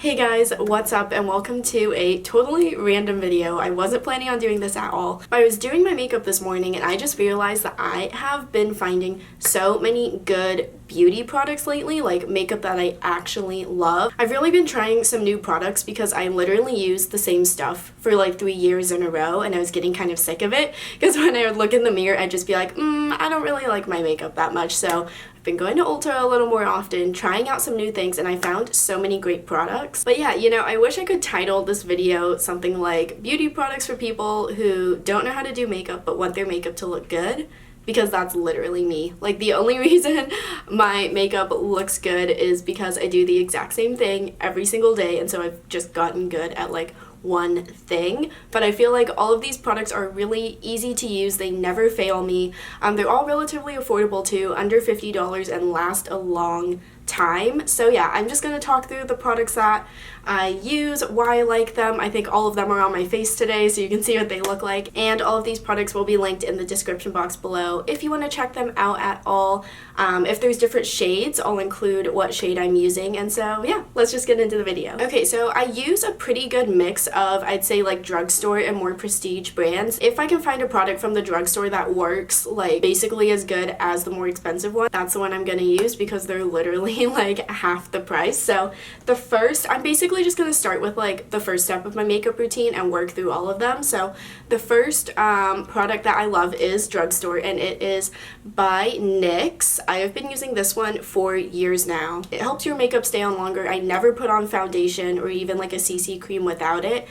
Hey guys, what's up and welcome to a totally random video. I wasn't planning on doing this at all, but I was doing my makeup this morning and I just realized that I have been finding so many good beauty products lately, like makeup that I actually love. I've really been trying some new products because I literally used the same stuff for like 3 years in a row and I was getting kind of sick of it because when I would look in the mirror I'd just be like, I don't really like my makeup that much. So I've been going to Ulta a little more often, trying out some new things, and I found so many great products. But yeah, I wish I could title this video something like beauty products for people who don't know how to do makeup but want their makeup to look good, because that's literally me. Like, the only reason my makeup looks good is because I do the exact same thing every single day, and so I've just gotten good at like one thing. But I feel like all of these products are really easy to use. They never fail me. They're all relatively affordable too, under $50, and last a long time. So yeah, I'm just going to talk through the products that I use, why I like them. I think all of them are on my face today so you can see what they look like, and all of these products will be linked in the description box below if you want to check them out at all. If there's different shades, I'll include what shade I'm using, and so yeah, let's just get into the video. Okay, so I use a pretty good mix of, I'd say, like drugstore and more prestige brands. If I can find a product from the drugstore that works like basically as good as the more expensive one, that's the one I'm going to use because they're literally like half the price. So I'm basically just going to start with like the first step of my makeup routine and work through all of them. So the first product that I love is drugstore, and it is by NYX. I have been using this one for years now. It helps your makeup stay on longer. I never put on foundation or even like a CC cream without it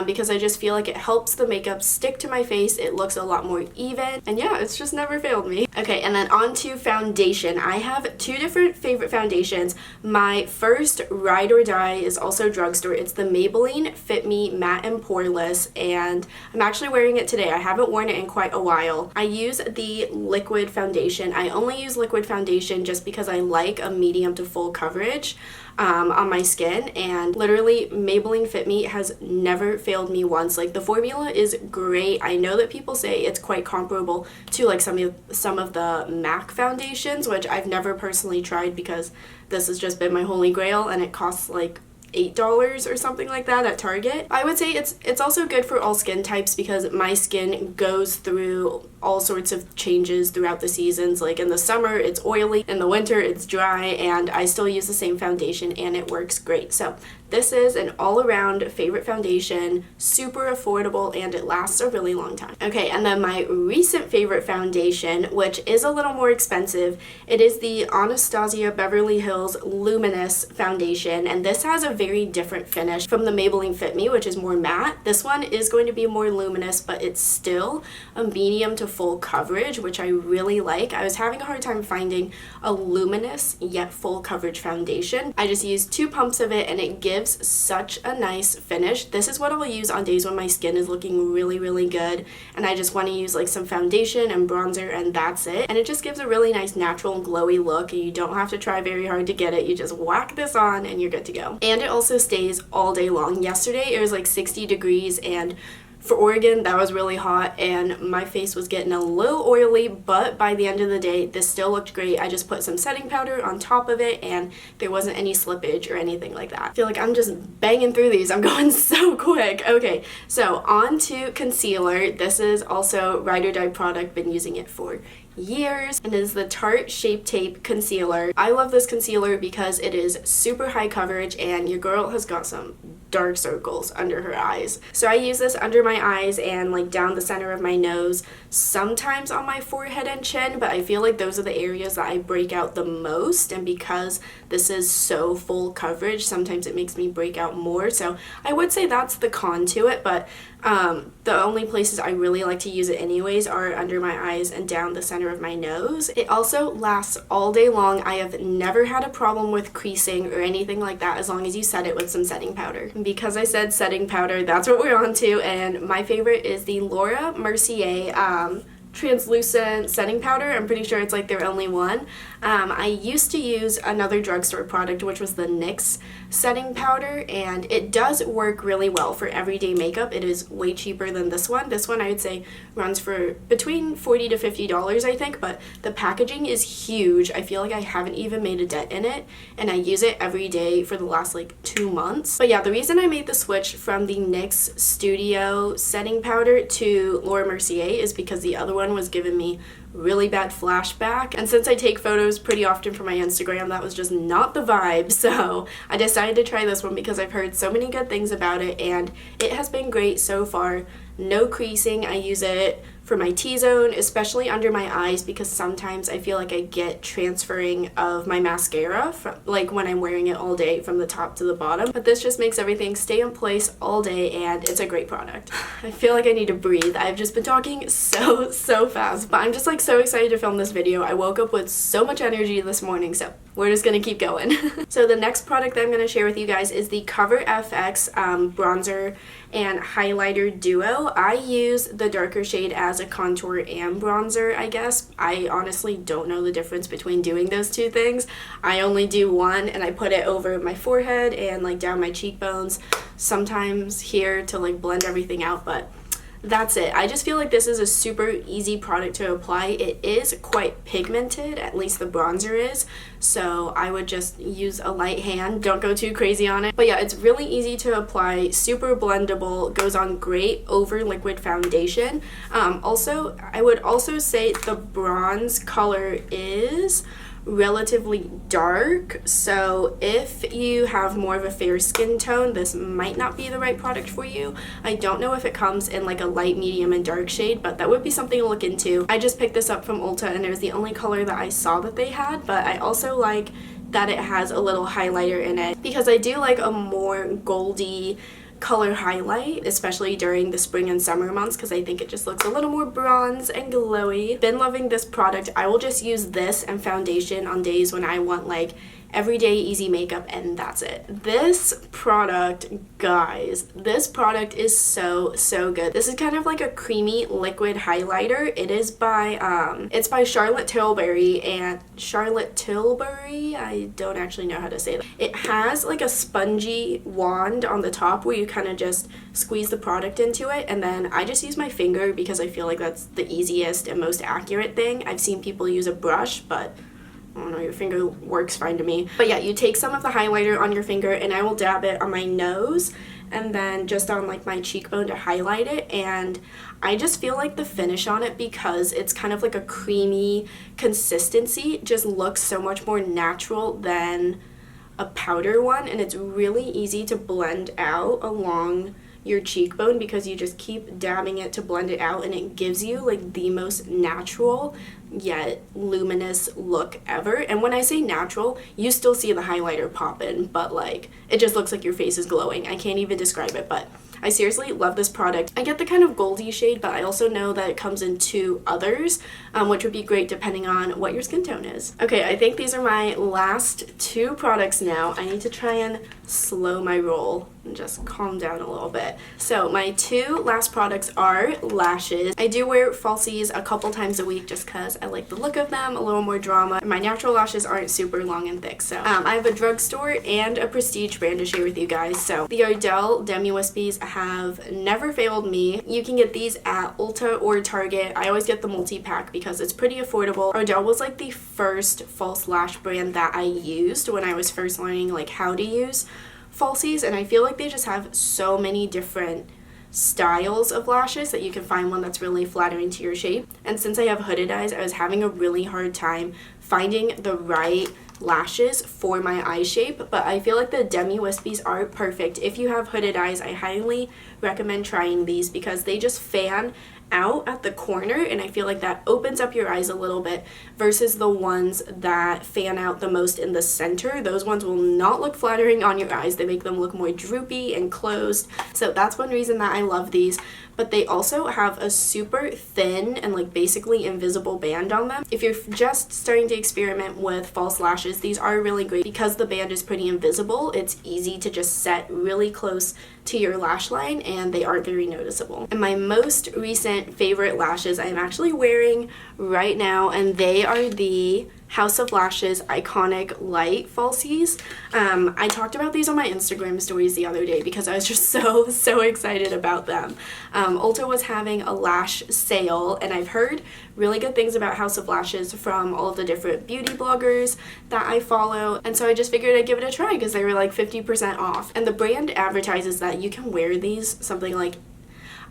because I just feel like it helps the makeup stick to my face. It looks a lot more even, and yeah, it's just never failed me. Okay, and then on to foundation. I have two different favorite foundations. My first ride or die is also drugstore. It's the Maybelline Fit Me Matte and Poreless, and I'm actually wearing it today. I haven't worn it in quite a while. I use the liquid foundation. I only use liquid foundation just because I like a medium to full coverage on my skin, and literally Maybelline Fit Me has never failed me once. Like, the formula is great. I know that people say it's quite comparable to like some of the MAC foundations, which I've never personally tried because this has just been my holy grail and it costs like $8 or something like that at Target. I would say it's also good for all skin types because my skin goes through all sorts of changes throughout the seasons. Like in the summer it's oily, in the winter it's dry, and I still use the same foundation and it works great. So this is an all-around favorite foundation, super affordable, and it lasts a really long time. Okay, and then my recent favorite foundation, which is a little more expensive, it is the Anastasia Beverly Hills Luminous foundation, and this has a very different finish from the Maybelline Fit Me, which is more matte. This one is going to be more luminous, but it's still a medium to full coverage, which I really like. I was having a hard time finding a luminous yet full coverage foundation. I just used 2 pumps of it and it gives such a nice finish. This is what I'll use on days when my skin is looking really, really good and I just want to use like some foundation and bronzer and that's it. And it just gives a really nice natural glowy look, and you don't have to try very hard to get it. You just whack this on and you're good to go. And it also stays all day long. Yesterday it was like 60 degrees, and for Oregon, that was really hot and my face was getting a little oily, but by the end of the day, this still looked great. I just put some setting powder on top of it and there wasn't any slippage or anything like that. I feel like I'm just banging through these. I'm going so quick. Okay, so on to concealer. This is also ride or die product. Been using it for years, and it is the Tarte Shape Tape Concealer. I love this concealer because it is super high coverage and your girl has got some dark circles under her eyes. So I use this under my eyes and like down the center of my nose, sometimes on my forehead and chin, but I feel like those are the areas that I break out the most, and because this is so full coverage, sometimes it makes me break out more. So I would say that's the con to it, but the only places I really like to use it anyways are under my eyes and down the center of my nose. It also lasts all day long. I have never had a problem with creasing or anything like that as long as you set it with some setting powder. And because I said setting powder, that's what we're on to, and my favorite is the Laura Mercier translucent setting powder. I'm pretty sure it's like their only one. I used to use another drugstore product, which was the NYX setting powder, and it does work really well for everyday makeup. It is way cheaper than this one. This one I would say runs for between $40 to $50, I think, but the packaging is huge. I feel like I haven't even made a dent in it, and I use it every day for the last like 2 months. But yeah, the reason I made the switch from the NYX Studio setting powder to Laura Mercier is because the other one was giving me really bad flashback, and since I take photos pretty often for my Instagram, that was just not the vibe. So I decided to try this one because I've heard so many good things about it, and it has been great so far. No creasing. I use it for my T-zone, especially under my eyes, because sometimes I feel like I get transferring of my mascara from, like when I'm wearing it all day from the top to the bottom. But this just makes everything stay in place all day, and it's a great product. I feel like I need to breathe. I've just been talking so fast, but I'm just like so excited to film this video. I woke up with so much energy this morning, so we're just gonna keep going. So the next product that I'm gonna share with you guys is the Cover FX bronzer and highlighter duo. I use the darker shade as a contour and bronzer, I guess. I honestly don't know the difference between doing those two things. I only do one, and I put it over my forehead and like down my cheekbones, sometimes here to like blend everything out, but that's it. I just feel like this is a super easy product to apply. It is quite pigmented, at least the bronzer is, so I would just use a light hand. Don't go too crazy on it. But yeah, it's really easy to apply, super blendable, goes on great over liquid foundation. Also, I would also say the bronze color is relatively dark, so if you have more of a fair skin tone, this might not be the right product for you. I don't know if it comes in like a light, medium, and dark shade, but that would be something to look into. I just picked this up from Ulta, and it was the only color that I saw that they had, but I also like that it has a little highlighter in it, because I do like a more goldy color highlight, especially during the spring and summer months, because I think it just looks a little more bronze and glowy. Been loving this product. I will just use this and foundation on days when I want like everyday easy makeup, and that's it. This product, guys, this product is so good. This is kind of like a creamy liquid highlighter. It is by it's by Charlotte Tilbury, and Charlotte Tilbury, I don't actually know how to say that. It has like a spongy wand on the top where you kind of just squeeze the product into it, and then I just use my finger because I feel like that's the easiest and most accurate thing. I've seen people use a brush, but I don't know, your finger works fine to me. But yeah, you take some of the highlighter on your finger, and I will dab it on my nose and then just on like my cheekbone to highlight it, and I just feel like the finish on it, because it's kind of like a creamy consistency, just looks so much more natural than a powder one, and it's really easy to blend out along your cheekbone because you just keep dabbing it to blend it out, and it gives you like the most natural yet luminous look ever. And when I say natural, you still see the highlighter pop in, but like it just looks like your face is glowing. I can't even describe it, but I seriously love this product. I get the kind of goldy shade, but I also know that it comes in 2 others, which would be great depending on what your skin tone is. Okay, I think these are my last 2 products now. I need to try and slow my roll and just calm down a little bit. So my 2 last products are lashes. I do wear falsies a couple times a week just because I like the look of them, a little more drama. My natural lashes aren't super long and thick, so I have a drugstore and a prestige brand to share with you guys. So the Ardell Demi Wispies have never failed me. You can get these at Ulta or Target. I always get the multi-pack because it's pretty affordable. Ardell was like the first false lash brand that I used when I was first learning like how to use falsies, and I feel like they just have so many different styles of lashes that you can find one that's really flattering to your shape. And since I have hooded eyes, I was having a really hard time finding the right lashes for my eye shape, but I feel like the Demi Wispies are perfect. If you have hooded eyes, I highly recommend trying these because they just fan out at the corner, and I feel like that opens up your eyes a little bit versus the ones that fan out the most in the center. Those ones will not look flattering on your eyes. They make them look more droopy and closed. So that's one reason that I love these. But they also have a super thin and like basically invisible band on them. If you're just starting to experiment with false lashes, these are really great because the band is pretty invisible. It's easy to just set really close to your lash line and they aren't very noticeable. And my most recent favorite lashes I'm actually wearing right now, and they are the House of Lashes Iconic Light Falsies. I talked about these on my Instagram stories the other day because I was just so excited about them. Ulta was having a lash sale, and I've heard really good things about House of Lashes from all of the different beauty bloggers that I follow, and so I just figured I'd give it a try because they were like 50% off. And the brand advertises that you can wear these something like,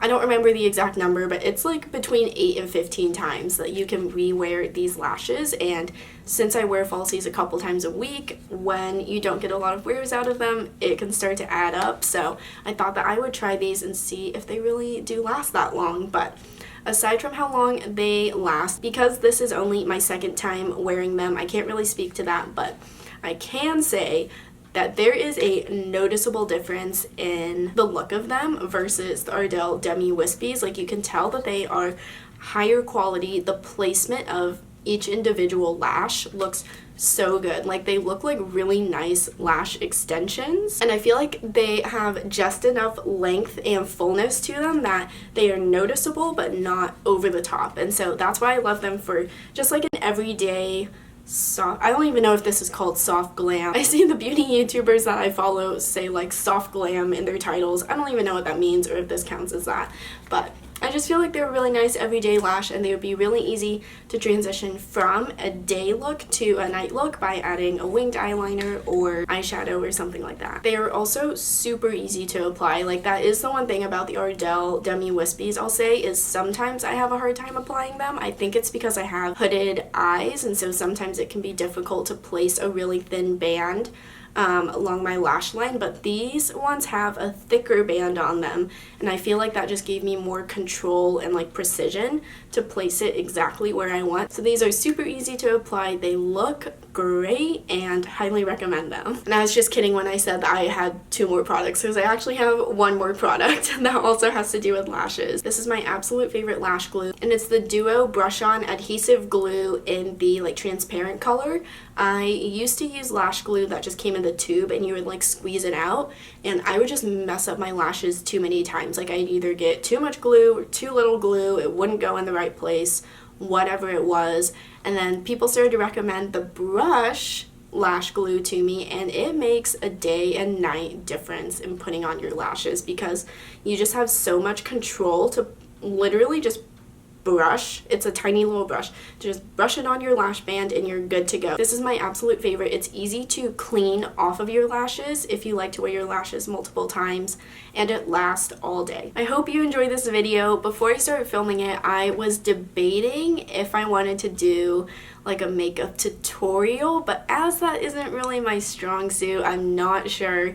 I don't remember the exact number, but it's like between 8 and 15 times that you can rewear these lashes. And since I wear falsies a couple times a week, when you don't get a lot of wears out of them, it can start to add up. So I thought that I would try these and see if they really do last that long. But aside from how long they last, because this is only my second time wearing them, I can't really speak to that, but I can say that there is a noticeable difference in the look of them versus the Ardell Demi Wispies. Like, you can tell that they are higher quality. The placement of each individual lash looks so good. Like, they look like really nice lash extensions, and I feel like they have just enough length and fullness to them that they are noticeable but not over the top. And so that's why I love them for just like an everyday soft, I don't even know if this is called soft glam. I see the beauty YouTubers that I follow say like soft glam in their titles. I don't even know what that means or if this counts as that, but I just feel like they're a really nice everyday lash, and they would be really easy to transition from a day look to a night look by adding a winged eyeliner or eyeshadow or something like that. They are also super easy to apply. Like, that is the one thing about the Ardell Demi Wispies, I'll say, is sometimes I have a hard time applying them. I think it's because I have hooded eyes, and so sometimes it can be difficult to place a really thin band along my lash line, but these ones have a thicker band on them, and I feel like that just gave me more control and like precision to place it exactly where I want. So these are super easy to apply. They look great and highly recommend them. And I was just kidding when I said that I had 2 more products, because I actually have 1 more product that also has to do with lashes. This is my absolute favorite lash glue, and it's the Duo Brush On Adhesive Glue in the like transparent color. I used to use lash glue that just came in the tube and you would like squeeze it out, and I would just mess up my lashes too many times. Like, I'd either get too much glue or too little glue, it wouldn't go in the right place, whatever it was. And then people started to recommend the brush lash glue to me, and it makes a day and night difference in putting on your lashes because you just have so much control to literally just brush. It's a tiny little brush. Just brush it on your lash band and you're good to go. This is my absolute favorite. It's easy to clean off of your lashes if you like to wear your lashes multiple times, and it lasts all day. I hope you enjoyed this video. Before I started filming it, I was debating if I wanted to do like a makeup tutorial, but as that isn't really my strong suit, I'm not sure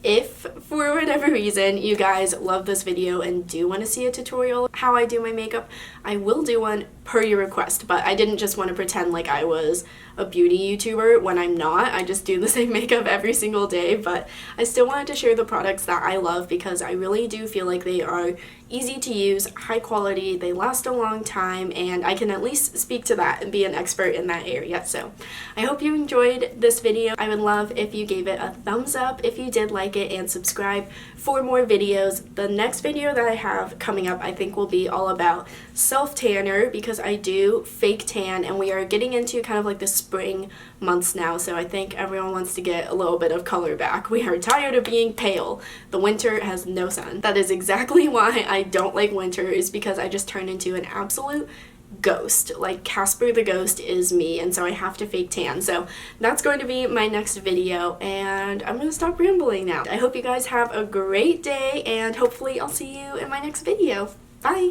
if for whatever reason you guys love this video and do want to see a tutorial how I do my makeup. I will do one per your request, but I didn't just want to pretend like I was a beauty YouTuber when I'm not. I just do the same makeup every single day, but I still wanted to share the products that I love because I really do feel like they are easy to use, high quality, they last a long time, and I can at least speak to that and be an expert in that area. So I hope you enjoyed this video. I would love if you gave it a thumbs up if you did like it, and subscribe for more videos. The next video that I have coming up I think will be all about self-tanner, because I do fake tan and we are getting into kind of like the spring months now, so I think everyone wants to get a little bit of color back. We are tired of being pale. The winter has no sun. That is exactly why I don't like winter, is because I just turn into an absolute ghost. Like Casper the Ghost is me, and so I have to fake tan. So that's going to be my next video, and I'm going to stop rambling now. I hope you guys have a great day, and hopefully I'll see you in my next video. Bye!